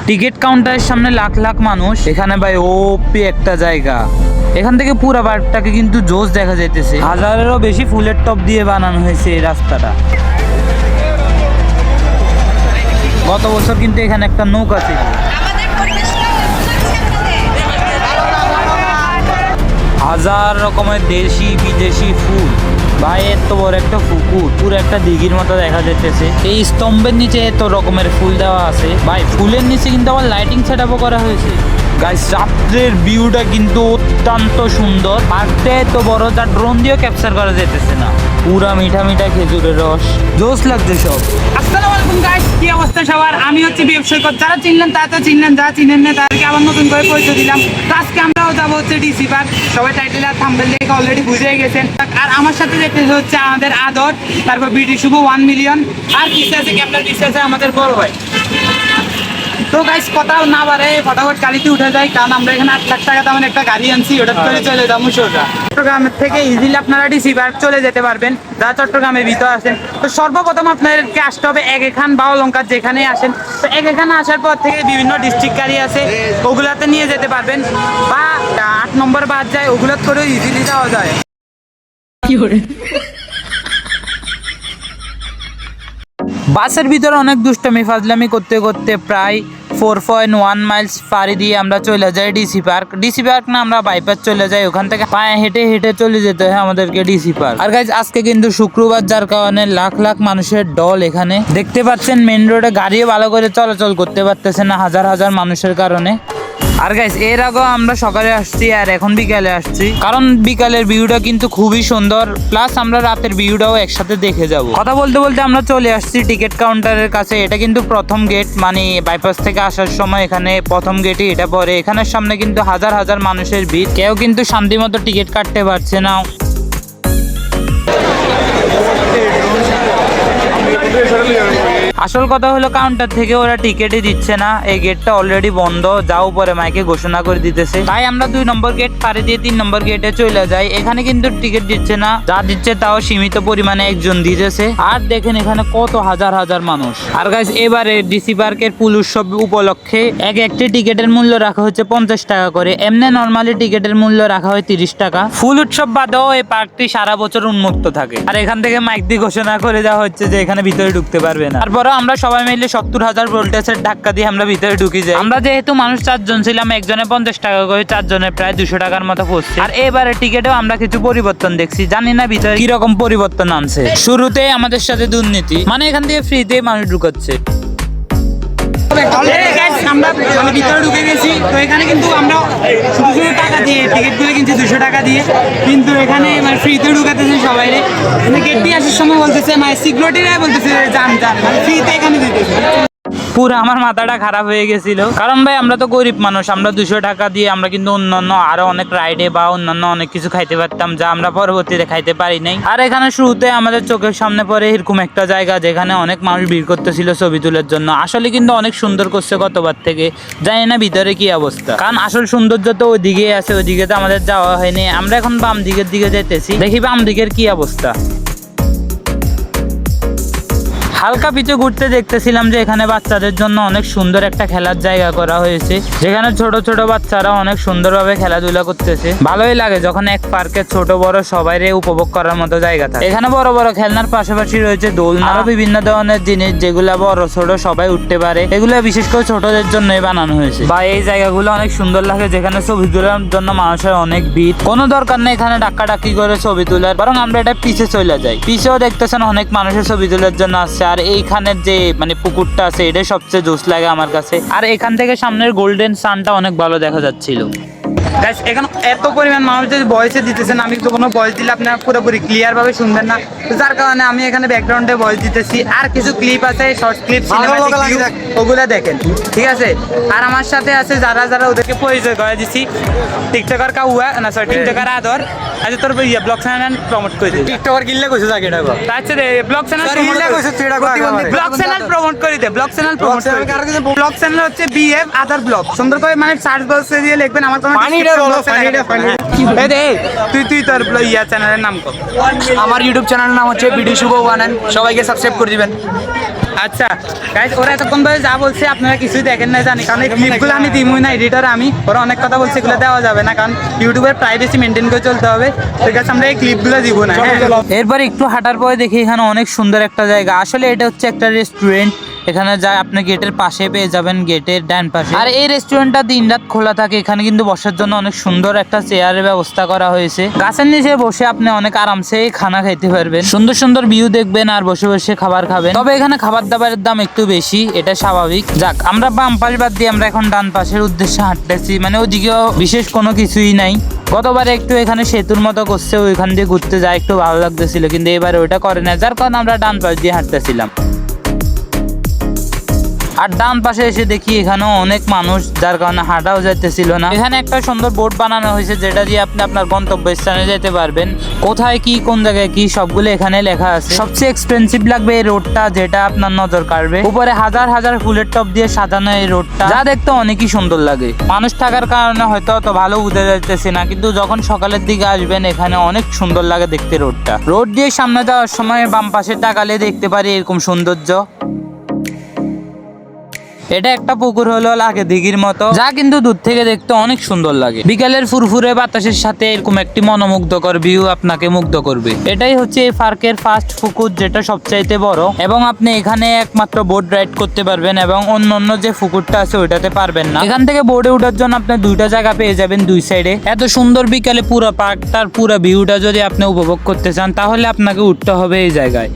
Ticket কাউন্টারের সামনে লাখ লাখ মানুষ। এখানে ভাই ওপি একটা জায়গা, এখান থেকে পুরো পার্কটাকে কিন্তু জোশ দেখা যাইতেছে। হাজারেরও বেশি ফুলের টপ দিয়ে বানানো হয়েছে এই রাস্তাটা। গত বছর কিন্তু এখানে একটা নৌকা ছিল। হাজার রকমের দেশি বিদেশি ফুল, ভাই এত বড় একটা পুকুর, পুরো একটা দিঘির মতো দেখা যাইতেছে। এই স্তম্ভের নিচে এত রকমের ফুল দেওয়া আছে ভাই। ফুলের নিচে কিন্তু আবার লাইটিং সেট আপও করা হয়েছে। গাইস রাত্রের ভিউটা কিন্তু অত্যন্ত সুন্দর। পার্কটা এত বড় যা ড্রোন দিয়েও ক্যাপচার করা যেতেছে না। পুরা মিঠা মিঠা খেজুরের রস, জোশ লাগছে সব। আসসালামু আলাইকুম গাইস, কি অবস্থা সবার? আমি হচ্ছে বিএফ সৈকত। যারা চিনলেন তারা তো চিনলেন, যারা চিনেন না তাদেরকে আবার নতুন করে পরিচয় দিলাম। তো আজকে আমরাও যাবো হচ্ছে ডিসি পার্ক। সবাই টাইটেল আর থাম্বনেল দেখে অলরেডি বুঝে গেছেন। আর আমার সাথে দেখতে হচ্ছে আমাদের আদর, তারপর বিডি শুভ 1 মিলিয়ন, আর পিছে আছে ক্যাপ্টেন, পিছে আছে আমাদের বড় ভাই। তো গাইস কথা না বাড়ে ফটাফট গাড়িতে উঠে যায়, কারণ আমরা এখানে 8 লাখ টাকা তেমন একটা গাড়ি আনছি, ওটা করে চলে যাবো সোজা। চট্টগ্রামের থেকে ইজিলি আপনারা ডিসি পার্ক চলে যেতে পারবেন যারা চট্টগ্রামের ভিতরে আছেন। তো সর্বপ্রথম আপনাদেরকে আসতে হবে এগেখান বা অলঙ্কার, যেখানে আসেন। তো এগেখানে আসার পর থেকে বিভিন্ন ডিস্ট্রিক্ট গাড়ি আছে, ওগুলাতে নিয়ে যেতে পারবেন, বা 8 নম্বর বাদ যায়, ওগুলোর করেও ইজিলি যাওয়া যায়। বাসের ভিতরে অনেক দুষ্টামি ফাজলামি করতে করতে প্রায় 4.1 মাইলস পাড়ি দিয়ে আমরা চলে যাই ডিসি পার্ক। ডিসি পার্ক না, আমরা বাইপাস চলে যাই, ওখান থেকে পায়ে হেঁটে হেঁটে চলে যেতে হয় আমাদেরকে ডিসি পার্ক। আর গাইজ আজকে কিন্তু শুক্রবার, যার কারণে লাখ লাখ মানুষের দল এখানে দেখতে পাচ্ছেন। মেন রোডে গাড়িও ভালো করে চলাচল করতে পারতেছে না হাজার হাজার মানুষের কারণে। আর গাইস এর আগেও আমরা সকালে আসছি আর এখন বিকালে আসছি, কারণ বিকালের ভিউটা কিন্তু খুবই সুন্দর, প্লাস আমরা রাতের ভিউটাও একসাথে দেখে যাব। কথা বলতে বলতে আমরা চলে আসছি টিকিট কাউন্টারের কাছে। এটা কিন্তু প্রথম গেট, মানে বাইপাস থেকে আসার সময় এখানে প্রথম গেটই এটা পড়ে। এখানের সামনে কিন্তু হাজার হাজার মানুষের ভিড়, কেউ কিন্তু শান্তি মতো টিকিট কাটতে পারছে না। আসল কথা হলো কাউন্টার থেকে ওরা টিকিটই দিচ্ছে না, এই গেটটা অলরেডি বন্ধ, যাও পরে মাইকে ঘোষণা করে দিতেছে। তাই আমরা 2 নম্বর গেট পাড়ি দিয়ে 3 নম্বর গেটে চলে যাই। এখানে কিন্তু টিকিট দিচ্ছে না, যা দিচ্ছে তাও সীমিত পরিমাণে একজন দিতেছে। আর দেখেন এখানে কত হাজার হাজার মানুষ। আর গাইস এবারে ডিসি পার্কের পুল উৎসব উপলক্ষে একটি টিকিটের মূল্য রাখা হচ্ছে 50 টাকা করে। এমনি নর্মালি টিকিটের মূল্য রাখা হয় 30 টাকা। ফুল উৎসব বাদেও এই পার্কটি সারা বছর উন্মুক্ত থাকে। আর এখান থেকে মাইক দিয়ে ঘোষণা করে দেওয়া হচ্ছে যে এখানে ভিতরে ঢুকতে পারবে না। তারপর আমরা সবাই মিলে 70,000 ভোল্টেজের ধাক্কা দিয়ে আমরা ভিতরে ঢুকে যাই। আমরা যেহেতু মানুষ 4 জন ছিলাম, একজনে 50 টাকা করে, 4 জনের প্রায় 200 টাকার মতো পড়ছে। আর এবারে টিকিটেও আমরা কিছু পরিবর্তন দেখছি, জানি না ভিতরে কি রকম পরিবর্তন আনছে। শুরুতে আমাদের সাথে দুর্নীতি, মানে এখান থেকে ফ্রিতে মানুষ ঢুকাচ্ছে। আমরা মানে ভিতরে ঢুকে গেছি। তো এখানে কিন্তু আমরা শুধু শুধু টাকা দিয়ে টিকিটগুলো কিনছি 200 টাকা দিয়ে, কিন্তু এখানে মানে ফ্রিতে ঢুকাতেছে সবাই। মানে গেট দিয়ে আসার সময় বলতেছে, মানে সিকিউরিটিরাই বলতেছে যান যান, মানে ফ্রিতে এখানে দিতেছে। পুরো আমার মাথাটা খারাপ হয়ে গেছিল, কারণ ভাই আমরা তো গরিব মানুষ, আমরা 200 টাকা দিয়ে আমরা কিন্তু অন্যান্য আরো অনেক রাইডে বা অন্যান্য অনেক কিছু খাইতে পারতাম, যা আমরা পরবর্তীতে খাইতে পারি নাই। আর এখানে শুরুতে আমাদের চোখের সামনে পড়ে এরকম একটা জায়গা, যেখানে অনেক মানুষ ভিড় করতেছিল ছবি তোলার জন্য। আসলে কিন্তু অনেক সুন্দর করছে গতবার থেকে, জানি না ভিতরে কি অবস্থা, কারণ আসল সৌন্দর্য তো ওইদিকে আছে, ওইদিকে তো আমাদের যাওয়া হয়নি। আমরা এখন বাম দিকের দিকে যাইতেছি, দেখি বাম দিকের কি অবস্থা। হালকা পিছু ঘুরতে দেখতেছিলাম যে এখানে বাচ্চাদের জন্য অনেক সুন্দর একটা খেলার জায়গা করা হয়েছে, যেখানে ছোট ছোট বাচ্চারা অনেক সুন্দরভাবে খেলাধুলা করতেছে। ভালোই লাগে যখন এক পার্কে ছোট বড় সবাইরে উপভোগ করার মতো জায়গা থাকে। এখানে বড় বড় খেলনার পাশাপাশি রয়েছে দোলনা, আরো বিভিন্ন ধরনের জিনিস যেগুলা বড় ছোট সবাই উঠতে পারে। এগুলো বিশেষ করে ছোটদের জন্যই বানানো হয়েছে। বা এই জায়গাগুলো অনেক সুন্দর লাগে, যেখানে ছবি তোলার জন্য মানুষের অনেক ভিড়। কোনো দরকার নেই এখানে ডাক্কাডাক্কি করে ছবি তোলার, বরং আমরা এটা পিছে চলে যাই। পিছেও দেখতেছেন অনেক মানুষের ছবি তোলার জন্য আসছে। আর এইখানের যে মানে পুকুরটা আছে, এটাই সবচেয়ে জোশ লাগে আমার কাছে। আর এখান থেকে সামনের গোল্ডেন সানটা অনেক ভালো দেখা যাচ্ছিল। এখন এত পরিমাণ মানুষ যদি ভয়েসে দিতেছেন, আমি তো কোনো ভয়েস দিলে আপনারা পুরোপুরি ক্লিয়ার ভাবে শুনবেন না, যার কারণে আমি এখানে ব্যাকগ্রাউন্ডে ভয়েস দিতেছি। আর কিছু ক্লিপ আছে, শর্ট ক্লিপ, ওগুলা দেখেন, ঠিক আছে। আর আমার সাথে আছে যারা যারা, ওদেরকে পরিচয় করে দিচ্ছি। টিকটকার কাউয়া না, সরি টিকটকার আদর। আচ্ছা তোর ব্লগ চ্যানেল প্রমোট করে দিই। টিকটকার কিনলে কইছে জায়গা এটা গো। আচ্ছা রে ব্লগ চ্যানেল কিনলে কইছে তুই এটা গো। ব্লগ চ্যানেল প্রমোট করে দে, ব্লগ চ্যানেল প্রমোট করে দে। ব্লগ চ্যানেল হচ্ছে বিএফ আদার ব্লগ, সুন্দর করে মানে সার্চ বক্সে দিয়ে লিখবেন আমার কোনো পানিটা বলো, পানিটা এই দে তুই তোর ইয়া চ্যানেলের নাম কর। আমার ইউটিউব চ্যানেলের নাম হচ্ছে বিডি শুভ 1 সবাইকে সাবস্ক্রাইব করে দিবেন। আচ্ছা গাইস, ওরা এতক্ষণ ধরে যা বলছে আপনারা কিছুই দেখেন না জানি, কারণ এই ক্লিপগুলো আমি দিমই না, এডিটর আমি। ওরা অনেক কথা বলছে, এগুলো দেওয়া যাবে না, কারণ ইউটিউবের প্রাইভেসি মেনটেন করে চলতে হবে। ঠিক আছে, আমরা এই ক্লিপগুলো দিব না। হ্যাঁ, এরপর একটু হাঁটার পরে দেখি এখানে অনেক সুন্দর একটা জায়গা। আসলে এটা হচ্ছে একটা রেস্টুরেন্ট। এখানে যা আপনি গেটের পাশে পেয়ে যাবেন, গেটের ডান পাশে। আর এই রেস্টুরেন্টটা দিনরাত খোলা থাকে। এখানে কিন্তু বসার জন্য অনেক সুন্দর একটা চেয়ারের ব্যবস্থা করা হয়েছে। গাছের নিচে বসে আপনি অনেক আরামসে খানা খাইতে পারবেন, সুন্দর সুন্দর ভিউ দেখবেন আর বসে বসে খাবার খাবেন। তবে এখানে খাবার দাবারের দাম একটু বেশি, এটা স্বাভাবিক। যাক, আমরা বাম পাশ বাদ দিয়ে আমরা এখন ডান পাশের উদ্দেশ্যে হাঁটতেছি, মানে ওদিকেও বিশেষ কোনো কিছুই নাই। গতবারে একটু এখানে সেতুর মতো করছে, ওইখান দিয়ে ঘুরতে যায় একটু ভালো লাগতেছিল, কিন্তু এবারে ওইটা করে না, যার কারণে আমরা ডান পাশ দিয়ে হাঁটতেছিলাম। আর ডান পাশে এসে দেখি এখানেও অনেক মানুষ, যার কারণে হাঁটাও যাইতেছিল না। এখানে একটা সুন্দর বোর্ড বানানো হয়েছে, যেটা দিয়ে আপনি আপনার গন্তব্যস্থানে যেতে পারবেন। কোথায় কি, কোন জায়গায় কি, সবগুলো এখানে লেখা আছে। সবচেয়ে এক্সপেন্সিভ লাগবে এই রোডটা, যেটা আপনার নজর কাড়বে। উপরে হাজার হাজার ফুলের টপ দিয়ে সাজানো এই রোডটা, যা দেখতে অনেকই সুন্দর লাগে। মানুষ থাকার কারণে হয়তো অত ভালো বুঝে যাইতেছে না, কিন্তু যখন সকালের দিকে আসবেন এখানে অনেক সুন্দর লাগে দেখতে রোডটা। রোড দিয়ে সামনে যাওয়ার সময় বাম পাশে তাকালে দেখতে পারি এরকম সৌন্দর্য। এটা একটা পুকুর হলো লাগে দিঘির মতো, যা কিন্তু দূর থেকে দেখতে অনেক সুন্দর লাগে। বিকালের ফুরফুরে বাতাসের সাথে এরকম একটি মনোমুগ্ধকর ভিউ আপনাকে মুগ্ধ করবে। এটাই হচ্ছে এই পার্কের ফার্স্ট পুকুর, যেটা সবচাইতে বড়, এবং আপনি এখানে একমাত্র বোট রাইড করতে পারবেন, এবং অন্য যে পুকুরটা আছে ওইটাতে পারবেন না। এখান থেকে বোর্ডে ওঠার জন্য আপনি দুইটা জায়গা পেয়ে যাবেন দুই সাইডে। এত সুন্দর বিকালে পুরো পার্কটার পুরো ভিউটা যদি আপনি উপভোগ করতে চান, তাহলে আপনাকে উঠতে হবে এই জায়গায়।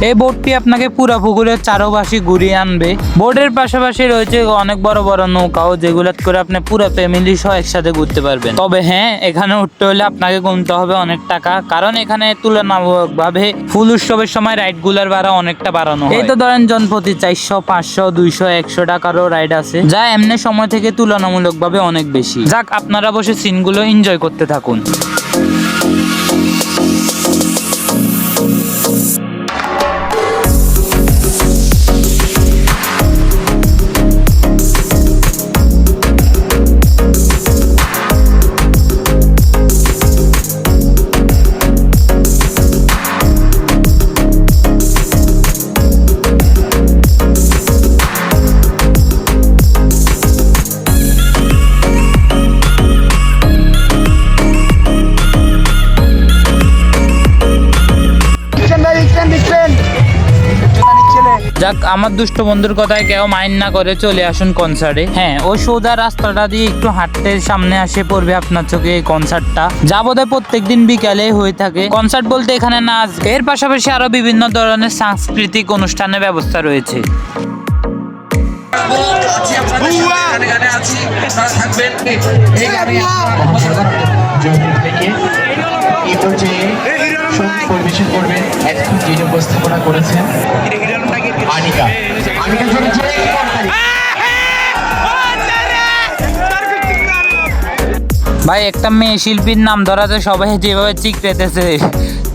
এই বোটটি আপনাকে পুরো পুকুরের চারপাশে ঘুরিয়ে আনবে। বোটের পাশাপাশি রয়েছে অনেক বড় বড় নৌকাও, যেগুলো করে আপনি পুরো ফ্যামিলি সহ একসাথে ঘুরতে পারবেন। তবে হ্যাঁ, এখানে উঠতে হলে আপনাকে গুনতে হবে অনেক টাকা, কারণ এখানে তুলনামূলকভাবে ফুল উৎসবের সময় রাইড গুলার ভাড়া অনেকটা বাড়ানো হয়। এই তো ধরেন জনপ্রতি 400, 500, 200, 100 টাকারও রাইড আছে, যা এমনি সময় থেকে তুলনামূলকভাবে অনেক বেশি। যাক, আপনারা বসে সিনগুলো এনজয় করতে থাকুন। যাক, আমার দুষ্ট বন্ধুর কথায় কেউ মাইন্ড না করে চলে আসুন কনসার্টে। হ্যাঁ, ওই সোজা রাস্তাটা দিয়ে একটু হাঁটতে সামনে আসে পড়বে আপনার চোখে এই কনসার্টটা, যা বোধহয় প্রত্যেকদিন বিকালে হয়ে থাকে। কনসার্ট বলতে এখানে নাচ, এর পাশাপাশি আরো বিভিন্ন ধরনের সাংস্কৃতিক অনুষ্ঠানের ব্যবস্থা রয়েছে। পরিবেশন করবেন এখন যিনি উপস্থাপনা করেছেন আনিকা। ভাই, একটা মেয়ে শিল্পীর নাম ধরাতে সবাই যেভাবে চিকরেতেছে,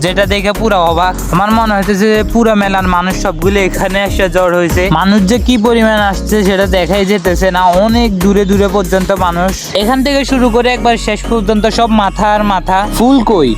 যেটা দেখে পুরো অবাক। আমার মনে হইতেছে যে পুরো মেলার মানুষ সবগুলো এখানে এসে জড় হয়েছে। মানুষ যে কি পরিমাণ আসছে সেটা দেখাই যেতেছে না, অনেক দূরে দূরে পর্যন্ত মানুষ। এখান থেকে শুরু করে একবার শেষ পর্যন্ত সব মাথা আর মাথা। ফুল কই?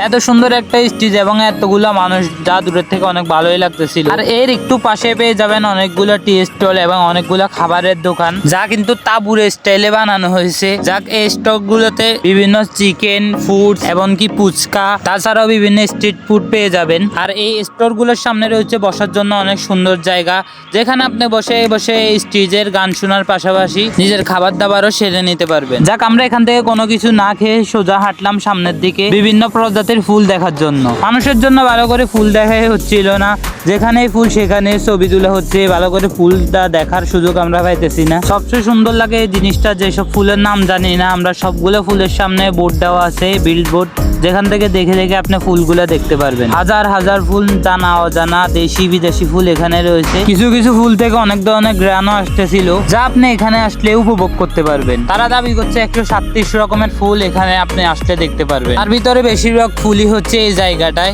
এত সুন্দর একটা স্টেজ এবং এতগুলা মানুষ, যা দূরের থেকে অনেক ভালোই লাগতেছিল। আর এর একটু পাশে পেয়ে যাবেন অনেকগুলো টি স্টল এবং অনেকগুলো খাবারের দোকান, যা কিন্তু তাঁবুর স্টাইলে বানানো হয়েছে। যাক, এই স্টল গুলোতে বিভিন্ন চিকেন ফুড এবং কি ফুচকা, তাছাড়াও বিভিন্ন স্ট্রিট ফুড পেয়ে যাবেন। আর এই স্টল গুলোর সামনে রয়েছে বসার জন্য অনেক সুন্দর জায়গা, যেখানে আপনি বসে বসে স্টেজের গান শোনার পাশাপাশি নিজের খাবার দাবারও সেরে নিতে পারবেন। যাক, আমরা এখান থেকে কোনো কিছু না খেয়ে সোজা হাঁটলাম সামনের দিকে বিভিন্ন প্রজাতির ফুল দেখার জন্য। মানুষের জন্য ভালো করে ফুল দেখাই হচ্ছিল না, যেখানে ফুল সেখানে ছবি তোলা হচ্ছে, ভালো করে ফুলটা দেখার সুযোগ আমরা পাইতেছি না। সবচেয়ে সুন্দর লাগে এই জিনিসটা, যেসব ফুলের নাম জানি না আমরা, সবগুলো ফুলের সামনে বোর্ড দেওয়া আছে, বিল্ড বোর্ড, যেখান থেকে দেখে দেখে আপনি ফুলগুলো দেখতে পারবেন। হাজার হাজার ফুল, জানা অজানা দেশি বিদেশি ফুল এখানে রয়েছে। কিছু কিছু ফুল থেকে অনেক ধরনের গ্রানও আসতেছিল, যা আপনি এখানে আসলে উপভোগ করতে পারবেন। তারা দাবি করছে 137 রকমের ফুল এখানে আপনি আসলে দেখতে পারবেন। আর ভিতরে বেশিরভাগ ফুলই হচ্ছে এই জায়গাটায়।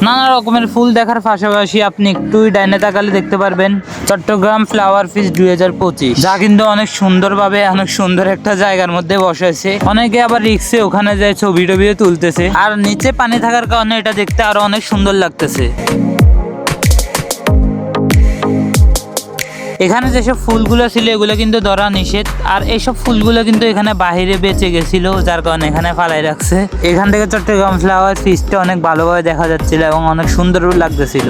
নানা রকমের ফুল দেখার পাশাপাশি আপনি একটুই ডাইনে তাকালে দেখতে পারবেন চট্টগ্রাম ফ্লাওয়ার ফিস্ট 2025, যা কিন্তু অনেক সুন্দরভাবে অনেক সুন্দর একটা জায়গার মধ্যে বসেছে। অনেকে আবার রিক্সে ওখানে যায় ছবি টবিও তুলতেছে, আর নিচে পানি থাকার কারণে এটা দেখতে আরো অনেক সুন্দর লাগতেছে। এখানে যেসব ফুলগুলো ছিল এগুলো কিন্তু ধরা নিষেধ, আর এইসব ফুলগুলো কিন্তু এখানে বাহিরে বেঁচে গেছিল, যার কারণে এখানে ফালাই রাখছে। এখান থেকে চট্টগ্রাম ফ্লাওয়ার ফিস্টটা অনেক ভালোভাবে দেখা যাচ্ছিল এবং অনেক সুন্দরও লাগতেছিল।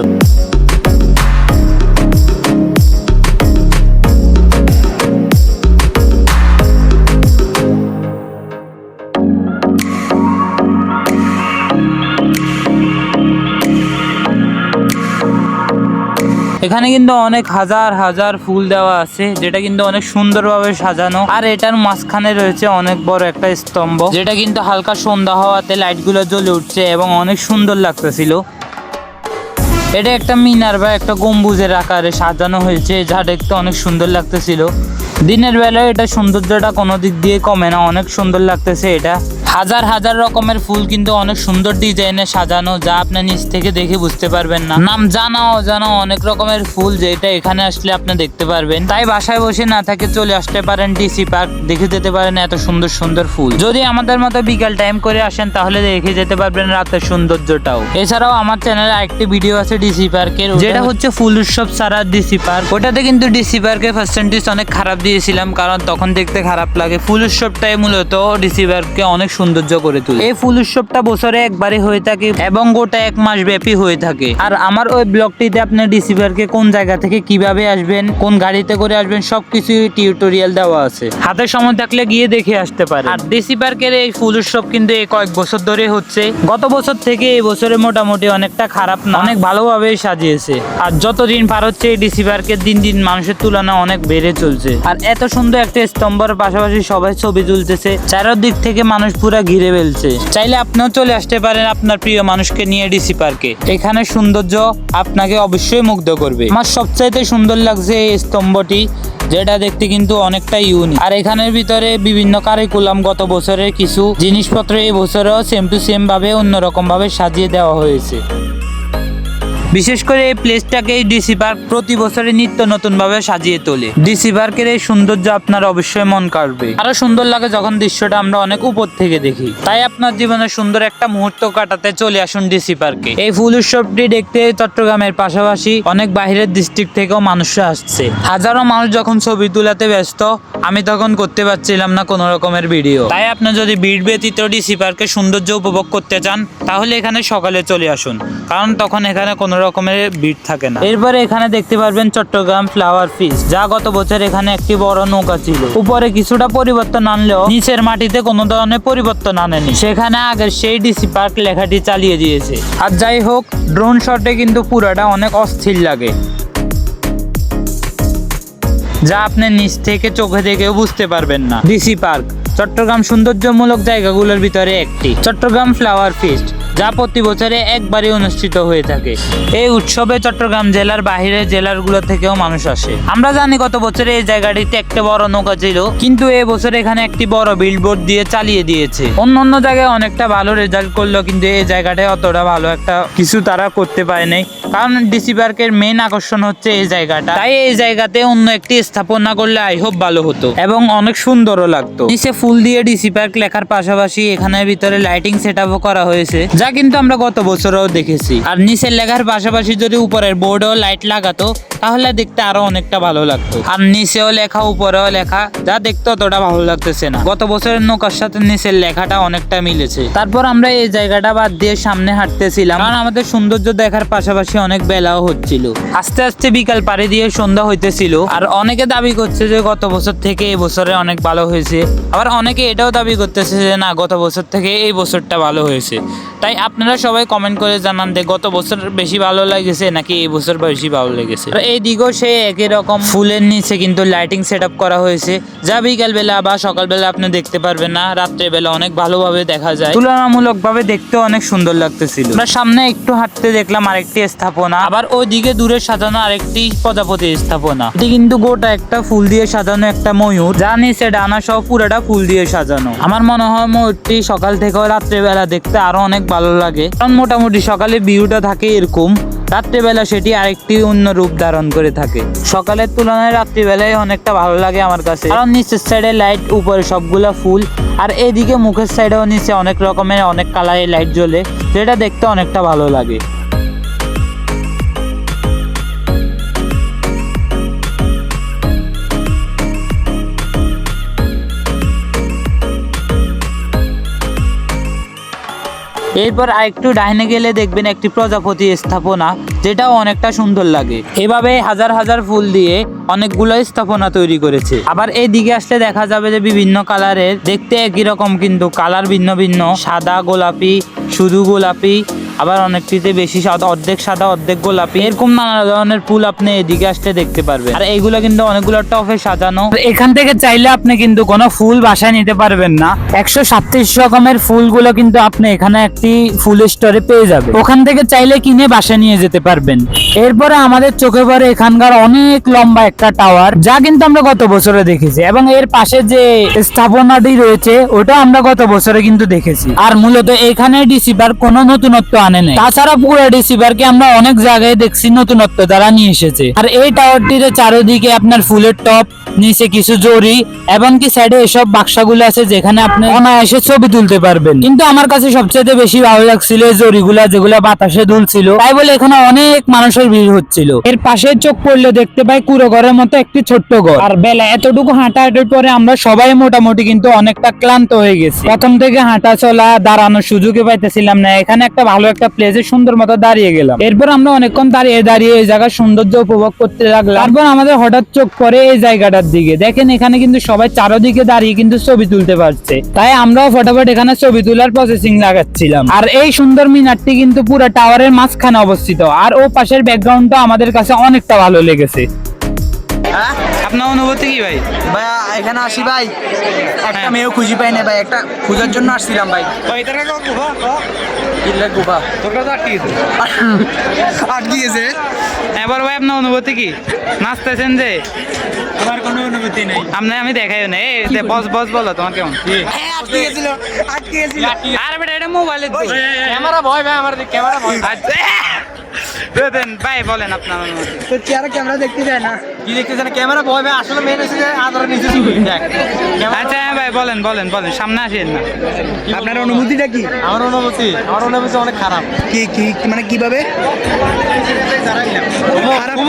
এখানে কিন্তু অনেক হাজার হাজার ফুল দেওয়া আছে, যেটা কিন্তু অনেক সুন্দরভাবে সাজানো। আর এটার মাঝখানে রয়েছে অনেক বড় একটা স্তম্ভ, যেটা কিন্তু হালকা সন্ধ্যা হওয়াতে লাইটগুলো জ্বলে উঠছে এবং অনেক সুন্দর লাগতেছিল। এটা একটা মিনার বা একটা গম্বুজের আকারে সাজানো হয়েছে, যা দেখতে অনেক সুন্দর লাগতেছিল। দিনের বেলায় এটা সৌন্দর্যটা কোনো দিক দিয়ে কমে না, অনেক সুন্দর লাগতেছে। এটা হাজার হাজার রকমের ফুল কিন্তু অনেক সুন্দর ডিজাইনে সাজানো, যা আপনি নিচ থেকে দেখে বুঝতে পারবেন না। নাম জানা অজানা অনেক রকমের ফুল, যেটা এখানে আসলে আপনি দেখতে পারবেন। তাই বাসায় বসে না থাকে চলে আসতে পারেন ডিসি পার্ক, দেখে যেতে পারেন এত সুন্দর সুন্দর ফুল। যদি আমাদের মতো বিকাল টাইম করে আসেন তাহলে দেখে যেতে পারবেন রাতের সৌন্দর্যটাও। এছাড়াও আমার চ্যানেলে আরেকটি ভিডিও আছে ডিসি পার্কের, যেটা হচ্ছে ফুল উৎসব ছাড়া ডিসি পার্ক। ওটাতে কিন্তু ডিসি পার্কের পার্সেন্টেজ অনেক খারাপ দিয়েছিলাম, কারণ তখন দেখতে খারাপ লাগে। ফুল উৎসবটাই মূলত ডিসি পার্ককে অনেক সৌন্দর্য করে তোলে। এই ফুল উৎসবটা বছরে একবারই হয়ে থাকে এবং গোটা 1 মাস ব্যাপী হয়ে থাকে। আর আমার ওই ব্লগটিতে আপনি ডিসি পার্কে কোন জায়গা থেকে কিভাবে আসবেন, কোন গাড়িতে করে আসবেন, সবকিছু টিউটোরিয়াল দেওয়া আছে। হাতে সময় থাকলে গিয়ে দেখে আসতে পারেন। আর ডিসি পার্কের এই ফুল উৎসব কিন্তু এই কয়েক বছর ধরে হচ্ছে। গত বছর থেকে এই বছরে মোটামুটি অনেকটা খারাপ না, অনেক ভালোভাবে সাজিয়েছে। আর যতদিন পার হচ্ছে এই ডিসি পার্কের দিন দিন মানুষের তুলনা অনেক বেড়ে চলছে। আর এত সুন্দর একটা স্তম্ভের পাশাপাশি সবাই ছবি তুলতেছে, চারদিক থেকে মানুষ পুরো ঘিরে ফেলছে। চাইলে আপনিও চলে আসতে পারেন আপনার প্রিয় মানুষকে নিয়ে ডিসি পার্কে। এখানে সৌন্দর্য আপনাকে অবশ্যই মুগ্ধ করবে। আমার সবচাইতে সুন্দর লাগছে এই স্তম্ভটি, যেটা দেখতে কিন্তু অনেকটা ইউনিক। আর এখানের ভিতরে বিভিন্ন কারিকুলাম গত বছরের কিছু জিনিসপত্র এই বছরেও সেম টু সেম ভাবে অন্যরকম ভাবে সাজিয়ে দেওয়া হয়েছে। বিশেষ করে এই প্লেসটাকে ডিসি পার্ক প্রতি বছরে নিত্য নতুন ভাবে সাজিয়ে তোলে। ডিসি পার্কের এই সৌন্দর্য আপনার অবশ্যই মন কাড়বে। আরো সুন্দর লাগে যখন দৃশ্যটা আমরা অনেক উপর থেকে দেখি। তাই আপনার জীবনে সুন্দর একটা মুহূর্ত কাটাতে চলে আসুন ডিসি পার্কে। এই ফুল উৎসবটি দেখতে চট্টগ্রামের পাশাপাশি অনেক বাইরের ডিস্ট্রিক্ট থেকেও মানুষরা আসছে। হাজারো মানুষ যখন ছবি তোলাতে ব্যস্ত, আমি তখন করতে পারছিলাম না কোনো রকমের ভিডিও। তাই আপনি যদি ভিড় ব্যতীত ডিসি পার্কের সৌন্দর্য উপভোগ করতে চান তাহলে এখানে সকালে চলে আসুন, কারণ তখন এখানে কোনো রকমের ভিড় থাকে না। এরপরে এখানে দেখতে পারবেন চট্টগ্রাম ফ্লাওয়ার ফিস্ট, যা গত বছর এখানে একটি বড় নৌকা ছিল। উপরে কিছুটা পরিবর্তন আনলেও নিচের মাটিতে কোনো ধরনের পরিবর্তন আনেনি। সেখানে আগের সেই ডিসি পার্ক লেখাটি চালিয়ে দিয়েছে। আর যাই হোক, ড্রোন শটে কিন্তু পুরাটা অনেক অস্থির লাগে, যা আপনি নিচ থেকে চোখে দেখেও বুঝতে পারবেন না। ডিসি পার্ক চট্টগ্রাম সৌন্দর্যমূলক জায়গাগুলোর ভিতরে একটি। চট্টগ্রাম ফ্লাওয়ার ফিস্ট, যা প্রতি বছরে একবারই অনুষ্ঠিত হয়ে থাকে। এই উৎসবে চট্টগ্রাম জেলার বাইরের জেলাগুলো থেকেও মানুষ আসে। আমরা জানি গত বছরে এই জায়গাটিতে একটা বড় নৌকা ছিল, কিন্তু এই বছর এখানে একটি বড় বিলবোর্ড দিয়ে চালিয়ে দিয়েছে। অন্য জায়গায় অনেকটা ভালো রেজাল্ট করলো, কিন্তু এই জায়গাটায় অতটা ভালো একটা কিছু তারা করতে পারে নাই, কারণ ডিসি পার্কের মেইন আকর্ষণ হচ্ছে এই জায়গাটা। তাই এই জায়গাতে অন্য একটি স্থাপনা করলে আই হোপ ভালো হতো এবং অনেক সুন্দরও লাগতো। নিচে ফুল দিয়ে ডিসি পার্ক লেখার পাশাপাশি এখানে ভিতরে লাইটিং সেটআপও করা হয়েছে, যা কিন্তু আমরা গত বছরও দেখেছি। আর নিচের লেখার পাশাপাশি যদি উপরের বোর্ডেও লাইট লাগাতো তাহলে দেখতে আরো অনেকটা ভালো লাগতো। আর নিচেও লেখা উপরেও লেখা, যা দেখতে অতটা ভালো লাগতেছে না। গত বছরের নৌকার সাথে নিচের লেখাটা অনেকটা মিলেছে। তারপর আমরা এই জায়গাটা বাদ দিয়ে সামনে হাঁটতেছিলাম, কারণ আমাদের সৌন্দর্য দেখার পাশাপাশি অনেক বেলাও হচ্ছিল। আস্তে আস্তে বিকাল পাড়ি দিয়ে সন্ধ্যা হইতেছিল। আর অনেকে দাবি করছে যে গত বছর থেকে এই বছরে অনেক ভালো হয়েছে, আবার অনেকে এটাও দাবি করতেছে যে না, গত বছর থেকে এই বছরটা ভালো হয়েছে। তাই আপনারা সবাই কমেন্ট করে জানান যে গত বছর বেশি ভালো লেগেছে নাকি এই বছর বেশি ভালো লেগেছে। এই দিকেও সেই একই রকম ফুলের নিচে কিন্তু লাইটিং সেট আপ করা হয়েছে, যা বিকাল বেলা বা সকালবেলা আপনি দেখতে পারবেন না, রাত্রে বেলা অনেক ভালোভাবে দেখা যায়। তুলনামূলক ভাবে দেখতে অনেক সুন্দর লাগতেছিল। আমরা সামনে একটু হাঁটতে দেখলাম আরেকটি স্থাপনা, আবার ওইদিকে দূরে সাজানো আরেকটি প্রজাপতি স্থাপনা। এটি কিন্তু গোটা একটা ফুল দিয়ে সাজানো একটা ময়ূর, যা নিচে ডানা সহ পুরোটা ফুল দিয়ে সাজানো। আমার মনে হয় ময়ূরটি সকাল থেকে রাত্রে বেলা দেখতে আরো অনেক ভালো লাগে, কারণ মোটামুটি সকালে ভিউটা থাকে এরকম, রাত্রিবেলা সেটি আরেকটি অন্য রূপ ধারণ করে থাকে। সকালের তুলনায় রাত্রিবেলায় অনেকটা ভালো লাগে আমার কাছে, কারণ নিচের সাইডে লাইট, উপরে সবগুলা ফুল, আর এদিকে মুখের সাইডেও নিচে অনেক রকমের অনেক কালারের লাইট জ্বলে, যেটা দেখতে অনেকটা ভালো লাগে। এরপর আরেকটু ডাইনে গেলে দেখবেন একটি প্রজাপতি স্থাপনা, যেটাও অনেকটা সুন্দর লাগে। এভাবে হাজার হাজার ফুল দিয়ে অনেকগুলো স্থাপনা তৈরি করেছে। আবার এই দিকে আসলে দেখা যাবে যে বিভিন্ন কালারের, দেখতে একই রকম কিন্তু কালার ভিন্ন ভিন্ন, সাদা, গোলাপি, শুধু গোলাপি, আবার অনেকটিতে বেশি সাদা, অর্ধেক সাদা অর্ধেক গোলাপি, এরকম নানা ধরনের ফুল আপনি এদিকে আসলে দেখতে পারবেন। আর এইগুলো কিন্তু অনেকগুলো টফে সাজানো। এখান থেকে চাইলে আপনি কিন্তু কোনো ফুল বাসায় নিতে পারবেন না, 137 রকমের ফুলগুলো কিন্তু আপনি এখানে একটি ফুল স্টোরে পেয়ে যাবে, ওখান থেকে চাইলে কিনে বাসায় নিয়ে যেতে পারবেন। এরপরে আমাদের চোখে পড়ে এখানকার অনেক লম্বা একটা টাওয়ার, যা কিন্তু আমরা গত বছরে দেখেছি, এবং এর পাশে যে স্থাপনাটি রয়েছে ওটা আমরা গত বছরে কিন্তু দেখেছি। আর মূলত এখানে ডিসি পার্ক কোনো নতুনত্ব আনে নাই, তাছাড়া পুরো ডিসি পার্কে আমরা অনেক জায়গায় দেখছি নতুনত্ব তারা নিয়ে এসেছে। আর এই টাওয়ারটির চারিদিকে আপনার ফুলের টপ, নিচে কিছু জরি, এবং কি সাইডে এসব বাক্সাগুলো আছে যেখানে আপনি অনায়াসে ছবি তুলতে পারবেন। কিন্তু আমার কাছে সবচেয়ে বেশি ভালো লাগছিল এই জরিগুলা, যেগুলা বাতাসে দুলছিল, তাই বলে এখানে অনেক মানুষের ভিড় হচ্ছিল। এর পাশে চোখ পড়লে দেখতে পাই কুড়ো ঘরের মতো একটি ছোট্ট ঘর। আর বেলা এতটুকু হাঁটাহাঁটির পরে আমরা সবাই মোটামুটি কিন্তু অনেকটা ক্লান্ত হয়ে গেছি। প্রথম থেকে হাঁটা চলা, দাঁড়ানোর সুযোগই পাইতেছিলাম না। এখানে একটা ভালো একটা প্লেসে সুন্দর মতো দাঁড়িয়ে গেলাম। এরপর আমরা অনেকক্ষণ দাঁড়িয়ে দাঁড়িয়ে এই জায়গার সৌন্দর্য উপভোগ করতে লাগলাম। তারপর আমাদের হঠাৎ চোখ পড়ে এই জায়গাটার দিকে। দেখেন এখানে কিন্তু সবাই চারদিকে দাঁড়িয়ে কিন্তু ছবি তুলতে পারছে, তাই আমরাও ফটাফট এখানে ছবি তোলার প্রসেসিং লাগাচ্ছিলাম। আর এই সুন্দর মিনারটি কিন্তু পুরো টাওয়ারের মাঝখানে অবস্থিত, আর ও পাশের ব্যাকগ্রাউন্ডটা আমাদের কাছে অনেকটা ভালো লেগেছে। হ্যাঁ আপনার অনুভূতি কি ভাই? ভাই এখানে আসি ভাই, একটা মেয়েও খুঁজি পাই না ভাই, একটা খোঁজার জন্য আসছিলাম ভাই। কিল্লা গুফা আটকিয়েছে। এবার ভাই আপনার অনুভূতি কি? নাচতেছেন যে? আমার কোনো অনুভূতি নেই। আমি দেখাই না। বস বস বলো তোমার কেমন? আটকিয়েছিল। আরে বেটা এটা মোবাইলে ক্যামেরা ভয় ভাই, আমার ক্যামেরা ভয়। আচ্ছা দেন ভাই, বলেন আপনার অনুভূতি। তো চেয়ারে ক্যামেরা দেখতে যায় না, কি দেখতে যায় না, ক্যামেরা ভয় ভাই। আসলে মেন হচ্ছে যে আদর নিচে দেখ। আচ্ছা হ্যাঁ ভাই, বলেন বলেন বলেন, সামনে আসেন না। আপনার অনুভূতিটা কি? আমার অনুভূতি অনেক খারাপ। কি মানে কিভাবে খারাপ?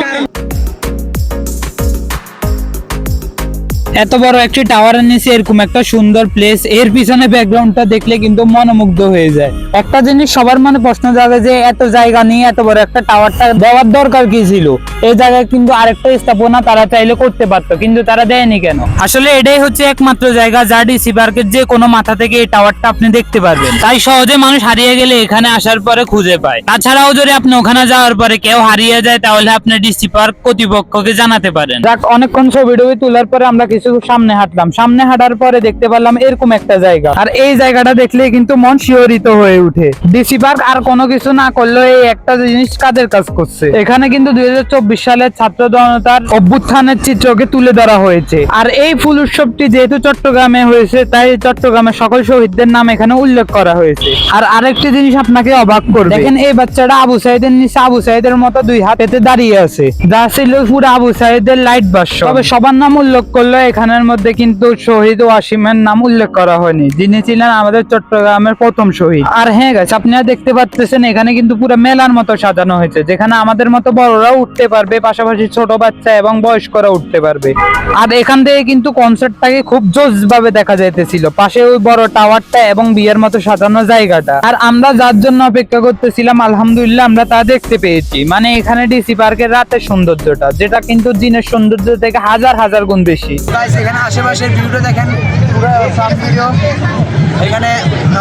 এত বড় একটি টাওয়ারের নিচে এরকম একটা সুন্দর প্লেস, এর পিছনে ব্যাকগ্রাউন্ডটা দেখলে কিন্তু মনোমুগ্ধ হয়ে যায়। একটা জিনিস সবার মনে প্রশ্ন জাগে যে এত জায়গা নিয়ে এত বড় একটা টাওয়ারটা দেওয়ার দরকার কি ছিল? এই জায়গায় কিন্তু আরেকটা স্থাপনা তারা চাইলে করতে পারতো, কিন্তু তারা দেয়নি কেন? আসলে এটাই হচ্ছে একমাত্র জায়গা যা ডিসি পার্কের যে কোনো মাথা থেকে এই টাওয়ারটা আপনি দেখতে পারবেন, তাই সহজে মানুষ হারিয়ে গেলে এখানে আসার পরে খুঁজে পায়। তাছাড়াও যদি আপনি ওখানে যাওয়ার পরে কেউ হারিয়ে যায়, তাহলে আপনি ডিসি পার্ক কর্তৃপক্ষকে জানাতে পারেন। যাক, অনেকক্ষণ ছবি টবি তোলার পরে আমরা কিছু সামনে হাঁটলাম। সামনে হাঁটার পরে দেখতে পারলাম এরকম একটা জায়গা, আর এই জায়গাটা দেখলে কিন্তু মন শিহরিত হয়ে উঠে। ডিসি পার্ক আর কোনো কিছু না করলেও এই একটা জিনিস কাজের কাজ করছে। এখানে কিন্তু 2024 সালের ছাত্র জনতার অভ্যুত্থানের চিত্রকে তুলে ধরা হয়েছে। আর এই ফুল উৎসবটি যেহেতু চট্টগ্রামে হয়েছে, তাই চট্টগ্রামের সকল শহীদদের নাম এখানে উল্লেখ করা হয়েছে। আর আরেকটি জিনিস আপনাকে অবাক করবে, দেখেন এই বাচ্চাটা আবু সাইদের নিচে আবু সাইদের মতো দুই হাত পেতে দাঁড়িয়ে আছে, যা ছিল পুরো আবু সাইদের লাইট ভাষ্য। তবে সবার নাম উল্লেখ করলো, এখানের মধ্যে কিন্তু শহীদ ওয়াসিমের নাম উল্লেখ করা হয়নি, যিনি ছিলেন আমাদের চট্টগ্রামের প্রথম শহীদ। আর হ্যাঁ গাইস, আপনারা দেখতে পাচ্ছেন এখানে কিন্তু পুরো মেলার মতো সাজানো হয়েছে, যেখানে আমাদের মতো বড়রাও উঠতে পারবে, পাশাপাশি ছোট বাচ্চা এবং বয়স্করা উঠতে পারবে। আর এখান থেকে কিন্তু কনসার্টটাকে খুব জোশ ভাবে দেখা যাইতেছিল, পাশে ওই বড় টাওয়ারটা এবং বিয়ের মতো সাজানো জায়গাটা। আর আমরা যার জন্য অপেক্ষা করতেছিলাম, আলহামদুলিল্লাহ আমরা তা দেখতে পেয়েছি। মানে এখানে ডিসি পার্কের রাতের সৌন্দর্যটা, যেটা কিন্তু দিনের সৌন্দর্য থেকে হাজার হাজার গুণ বেশি। গাইস এখানে আশেপাশের ভিউটা দেখেন, পুরো সাব ভিডিও। এখানে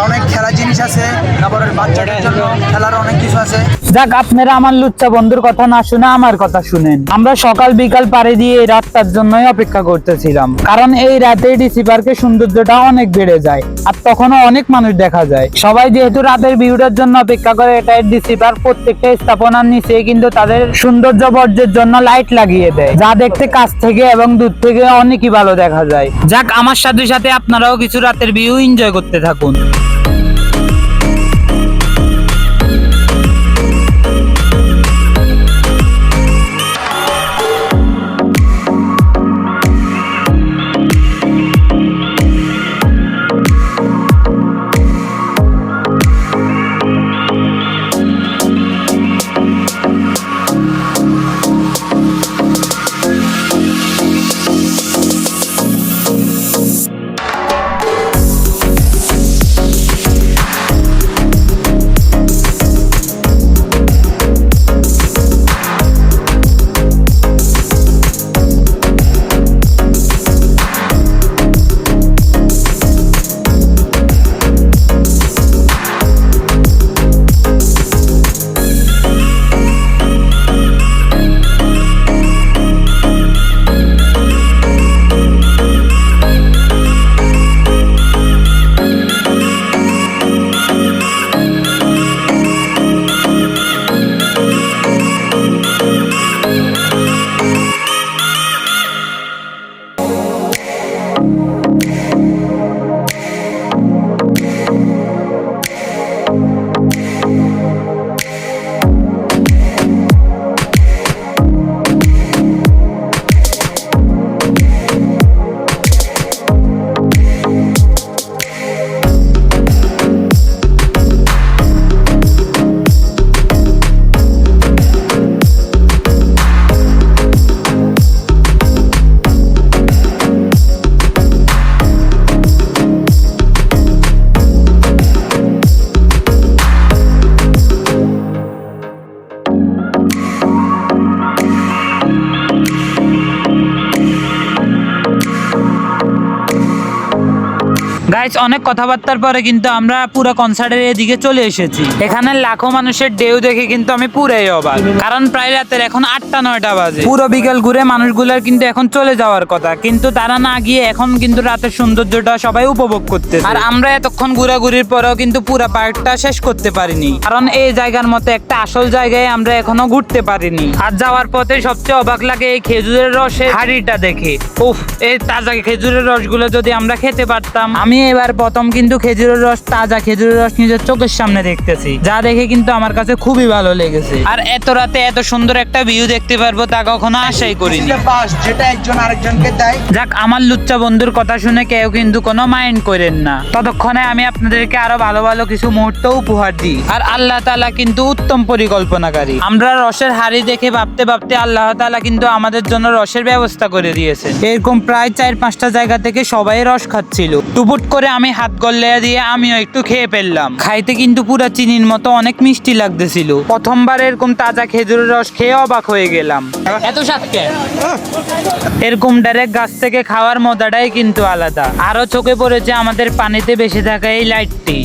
অনেক খেলার জিনিস আছে, তারপরে বাচ্চাদের জন্য খেলার অনেক কিছু আছে। যাক, আপনারা আমার লুচ্চা বন্ধুর কথা না শুনে আমার কথা শুনেন। আমরা সকাল বিকাল পাড়ি দিয়ে এই রাতটার জন্যই অপেক্ষা করতেছিলাম, কারণ এই রাতে ডিসি পার্কের সৌন্দর্যটা অনেক বেড়ে যায় আর তখনও অনেক মানুষ দেখা যায়। সবাই যেহেতু রাতের ভিউটার জন্য অপেক্ষা করে, এটা ডিসি পার্ক প্রত্যেকটা স্থাপনার নিচে কিন্তু তাদের সৌন্দর্য বর্জ্যের জন্য লাইট লাগিয়ে দেয়, যা দেখতে কাছ থেকে এবং দূর থেকে অনেকই ভালো দেখা যায়। যাক, আমার সাথে সাথে আপনারাও কিছু রাতের ভিউ এনজয় করতে থাকুন। গাইস, অনেক কথাবার্তার পরে কিন্তু আমরা পুরো কনসার্টের এদিকে চলে এসেছি। এখানে লাখো মানুষের ঢেউ দেখে কিন্তু আমি পুরাই অবাক, কারণ প্রায় রাতের এখন 8টা-9টা বাজে। পুরো বিকেল ঘুরে মানুষগুলোর কিন্তু এখন চলে যাওয়ার কথা, কিন্তু তারা না গিয়ে এখন কিন্তু রাতের সৌন্দর্যটা সবাই উপভোগ করতে। আর আমরা এতক্ষণ ঘোরাঘুরির পরেও কিন্তু পুরো পার্কটা শেষ করতে পারিনি, কারণ এই জায়গার মতো একটা আসল জায়গায় আমরা এখনো ঘুরতে পারিনি। আর যাওয়ার পথে সবচেয়ে অবাক লাগে এই খেজুরের রসের হাড়িটা দেখে। উফ, এই তাজা খেজুরের রসগুলো যদি আমরা খেতে পারতাম। আমি এবার প্রথম কিন্তু খেজুরের রস, তাজা খেজুরের রস নিজের চোখের সামনে দেখতেছি, যা দেখে কিন্তু আমার কাছে খুবই ভালো লেগেছে। আর এত রাতে এত সুন্দর একটা ভিউ দেখতে পারবো তা কখনো আশাই করিনি। যেটা একজন আরেকজনকে দেয়। যাক, আমার লুচ্চা বন্ধুর কথা শুনে কেউ কিন্তু কোনো মাইন্ড করেন না। ততক্ষণে আমি আপনাদেরকে আরো ভালো ভালো কিছু মুহূর্ত উপহার দিই। আর আল্লাহ তাআলা কিন্তু উত্তম পরিকল্পনাকারী। আমরা রসের হাড়ি দেখে ভাবতে ভাবতে আল্লাহ তাআলা কিন্তু আমাদের জন্য রসের ব্যবস্থা করে দিয়েছে। এরকম প্রায় 4-5টা জায়গা থেকে সবাই রস খাচ্ছিল। টুপুট করে আমি হাত গল্লে দিয়ে আমিও একটু খেয়ে ফেললাম। খাইতে কিন্তু পুরা চিনির মতো অনেক মিষ্টি লাগতেছিল। প্রথমবার এরকম তাজা খেজুরের রস খেয়ে অবাক হয়ে গেলাম। এত স্বাদকে এরকম ডাইরেক্ট গাছ থেকে খাওয়ার মজাটাই কিন্তু আলাদা। আরো চোখে পড়েছে আমাদের পানিতে বেশি থাকা এই লাইটটি।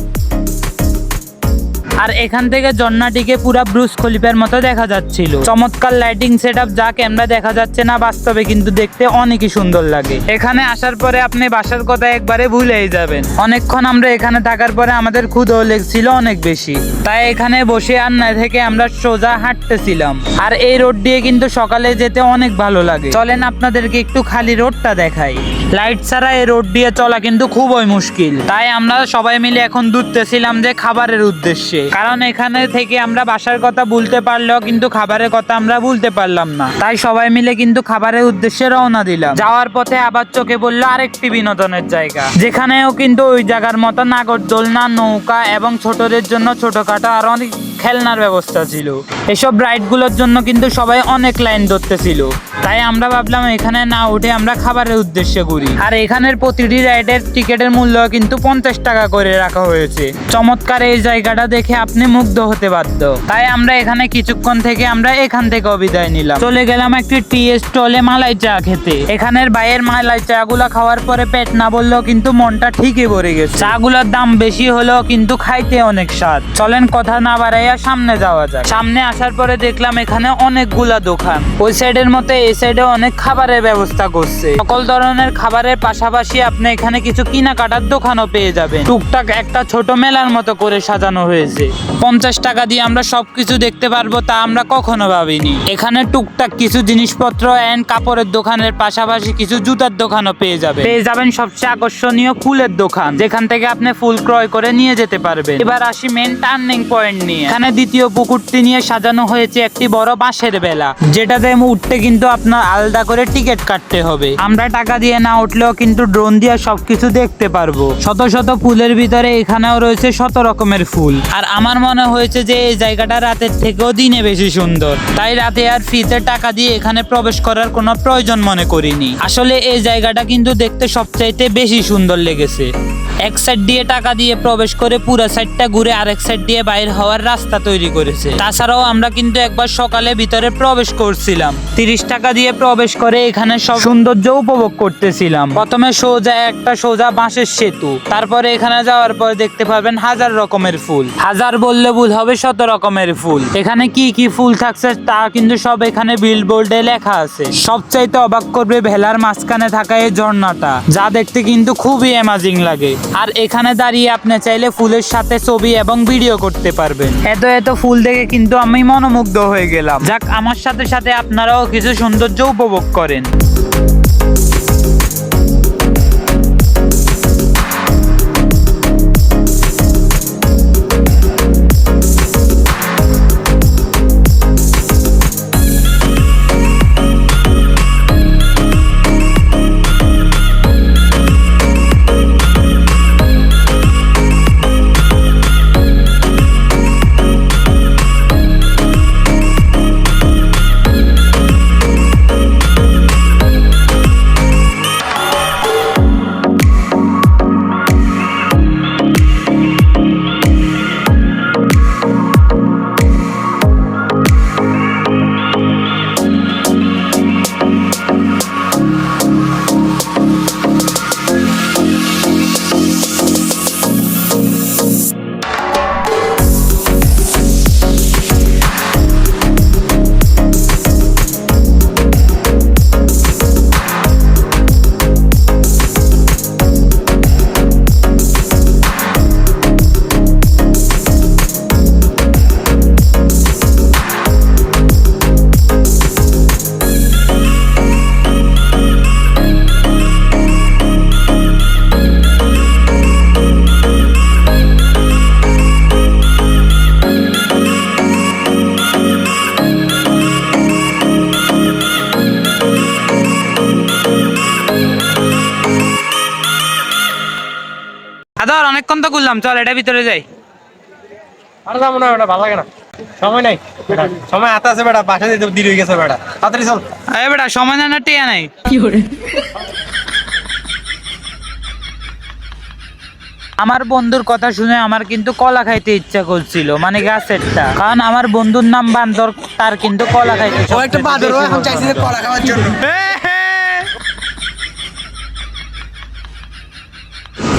আর এখান থেকে ঝর্ণাটিকে পুরা ব্রুজ খলিফার মতো দেখা যাচ্ছিল। চমৎকার লাইটিং সেটআপ, যা ক্যামেরা দেখা যাচ্ছে না, বাস্তবে কিন্তু দেখতে অনেকই সুন্দর লাগে। এখানে আসার পরে আপনি বাসার কথা একবারে ভুলেই যাবেন। অনেকক্ষণ আমরা এখানে থাকার পরে আমাদের ক্ষুধাও লেগেছিল অনেক বেশি, তাই এখানে বসে আর না থেকে আমরা সোজা হাঁটতেছিলাম। আর এই রোড দিয়ে কিন্তু সকালে যেতে অনেক ভালো লাগে। চলেন আপনাদেরকে একটু খালি রোডটা দেখাই। লাইট ছাড়া এই রোড দিয়ে চলা কিন্তু খুবই মুশকিল, তাই আমরা সবাই মিলে এখন দৌড়তেছিলাম যে খাবারের উদ্দেশ্যে। কারণ এখানে থেকে আমরা বাসার কথা ভুলতে পারলেও কিন্তু খাবারের কথা আমরা ভুলতে পারলাম না, তাই সবাই মিলে কিন্তু খাবারের উদ্দেশ্যে রওনা দিলাম। যাওয়ার পথে আবার চোখে পড়লো আরেকটি বিনোদনের জায়গা, যেখানেও কিন্তু ওই জায়গার মতো নাগরদোলনা, নৌকা এবং ছোটদের জন্য ছোটখাটো আর অনেক খেলনার ব্যবস্থা ছিল। এসব রাইডগুলোর জন্য কিন্তু সবাই অনেক লাইন ধরতেছিল, তাই আমরা ভাবলাম এখানে না উঠে আমরা খাবারের উদ্দেশ্যে ঘুরি। আর এখানের প্রতিটি রাইডের টিকিটের মূল্য কিন্তু 50 টাকা করে রাখা হয়েছে। চমৎকার এই জায়গাটা দেখে আপনি মুগ্ধ হতে বাধ্য। তাই আমরা এখানে কিছুক্ষণ থেকে আমরা এখান থেকে বিদায় নিলাম, চলে গেলাম একটি টি স্টলে মালাই চা খেতে। এখানের বাইরের মালাই চা গুলা খাওয়ার পরে পেট না বললেও কিন্তু মনটা ঠিকই ভরে গেছে। চা গুলার দাম বেশি হলেও কিন্তু খাইতে অনেক স্বাদ। চলেন কথা না বাড়াইয়া সামনে যাওয়া যায়। সামনে আসার পরে দেখলাম এখানে অনেকগুলা দোকান, ওই সাইডের মতো এই সাইডে অনেক খাবারের ব্যবস্থা করছে। সকল ধরনের খাবারের পাশাপাশি আপনি এখানে কিছু কেনাকাটার দোকানও পেয়ে যাবেন। টুকটাক একটা ছোট মেলার মতো করে সাজানো হয়েছে। 50 টাকা দিয়ে আমরা সবকিছু দেখতে পারবো তা আমরা কখনো ভাবিনি। এখানে টুকটাক কিছু জিনিসপত্র এন্ড কাপড়ের দোকানের পাশাপাশি কিছু জুতার দোকানও পেয়ে যাবেন সবচেয়ে আকর্ষণীয় ফুলের দোকান, যেখান থেকে আপনি ফুল ক্রয় করে নিয়ে যেতে পারবেন। এবার আসি মেন টার্নিং পয়েন্ট নিয়ে। এখানে দ্বিতীয় পুকুরটি নিয়ে সাজানো হয়েছে একটি বড় বাঁশের বেলা, যেটাতে উঠতে কিন্তু আপনার আলাদা করে টিকিট কাটতে হবে। আমরা টাকা দিয়ে না উঠলেও কিন্তু ড্রোন দিয়ে সবকিছু দেখতে পারবো। শত শত ফুলের ভিতরে এখানেও রয়েছে শত রকমের ফুল। আর আমার মনে হয়েছে যে এই জায়গাটা রাতের থেকেও দিনে বেশি সুন্দর, তাই রাতে আর ফ্রিতে টাকা দিয়ে এখানে প্রবেশ করার কোনো প্রয়োজন মনে করিনি। আসলে এই জায়গাটা কিন্তু দেখতে সবচাইতে বেশি সুন্দর লেগেছে। এক সাইড দিয়ে টাকা দিয়ে প্রবেশ করে পুরো সাইডটা ঘুরে আরেক সাইড দিয়ে বাইরে হওয়ার রাস্তা তৈরি করেছে। তাছাড়াও আমরা কিন্তু একবার সকালে ভিতরে প্রবেশ করছিলাম, 30 টাকা দিয়ে প্রবেশ করে এখানে সব সৌন্দর্য উপভোগ করতেছিলাম। প্রথমে সোজা বাঁশের সেতু, তারপরে এখানে যাওয়ার পর দেখতে পাবেন হাজার রকমের ফুল। হাজার বললে ভুল হবে, শত রকমের ফুল। এখানে কি কি ফুল থাকছে তা কিন্তু সব এখানে বিলবোর্ডে লেখা আছে। সবচাইতে অবাক করবে ভেলার মাঝখানে থাকা এই ঝর্ণাটা, যা দেখতে কিন্তু খুবই অ্যামাজিং লাগে। আর এখানে দাঁড়িয়ে আপনি চাইলে ফুলের সাথে ছবি এবং ভিডিও করতে পারবেন। এত ফুল দেখে কিন্তু আমি মনোমুগ্ধ হয়ে গেলাম। যাক, আমার সাথে সাথে আপনারাও কিছু সৌন্দর্য উপভোগ করেন। আদর অনেকক্ষণ তো ঘুরলাম, চল এটা ভিতরে যাই। আর যাবো না, বেটা ভালো লাগে না, সময় নাই। সময় হাতে আছে বেটা, বাসা দিতে দেরি হয়ে গেছে বেটা, তাড়াতাড়ি চল। আরে বেটা, সময় না টিয়া নাই। আমার বন্ধুর কথা শুনে আমার কিন্তু কলা খাইতে ইচ্ছা করছিল, মানে গাছেরটা। কারণ আমার বন্ধুর নাম বান্দর, তার কিন্তু কলা খাইতে ও একটা বাদর, ও এখন চাইছে যে কলা খাওয়ার জন্য।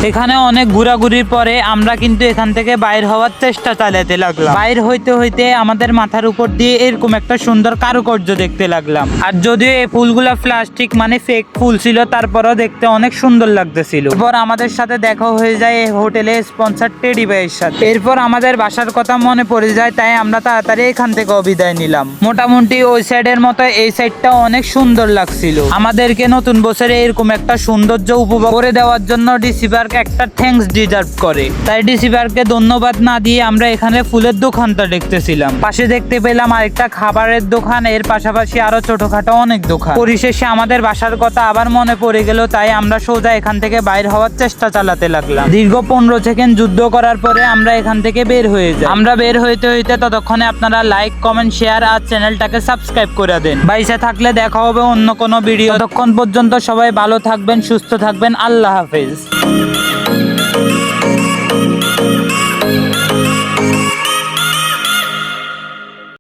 এখানে অনেক ঘোরাঘুরির পরে আমরা কিন্তু এখান থেকে বাইর হওয়ার চেষ্টা চালাতে লাগলাম। বাইর হইতে হইতে আমাদের মাথার উপর দিয়ে এরকম একটা সুন্দর কারুকার্য দেখতে লাগলাম। আর যদিও এই ফুলগুলা প্লাস্টিক মানে ফেক ফুল ছিল, তারপরেও দেখতে অনেক সুন্দর লাগতেছিল। এরপর আমাদের সাথে দেখা হয়ে যায় এই হোটেলে স্পন্সর টেডি ভাইয়ের সাথে। এরপর আমাদের বাসার কথা মনে পড়ে যায়, তাই আমরা তাড়াতাড়ি এখান থেকে বিদায় নিলাম। মোটামুটি ওই সাইডের মতো এই সাইডটা অনেক সুন্দর লাগছিল। আমাদেরকে নতুন বছরে এরকম একটা সৌন্দর্য উপভোগ করে দেওয়ার জন্য ডিসি পার্ক পার্ক একটা থ্যাঙ্কস ডিজার্ভ করে। তাই ডিসি পার্ককে ধন্যবাদ না দিয়ে আমরা এখানে ফুলের দোকানটা দেখতেছিলাম। পাশে দেখতে পেলাম আরেকটা খাবারের দোকান, এর পাশাপাশি আরো ছোটখাটো অনেক দোকান। পরিশেষে আমাদের বাসার কথা আবার মনে পড়ে গেল, তাই আমরা সোজা এখান থেকে বাইর হওয়ার চেষ্টা চালাতে লাগলাম। দীর্ঘ 15 সেকেন্ড যুদ্ধ করার পরে আমরা এখান থেকে বের হয়ে যাই। আমরা বের হইতে হইতে ততক্ষণে আপনারা লাইক, কমেন্ট, শেয়ার আর চ্যানেলটাকে সাবস্ক্রাইব করে দেন। বাইসে থাকলে দেখা হবে অন্য কোনো ভিডিও। ততক্ষণ পর্যন্ত সবাই ভালো থাকবেন, সুস্থ থাকবেন। আল্লাহ হাফেজ।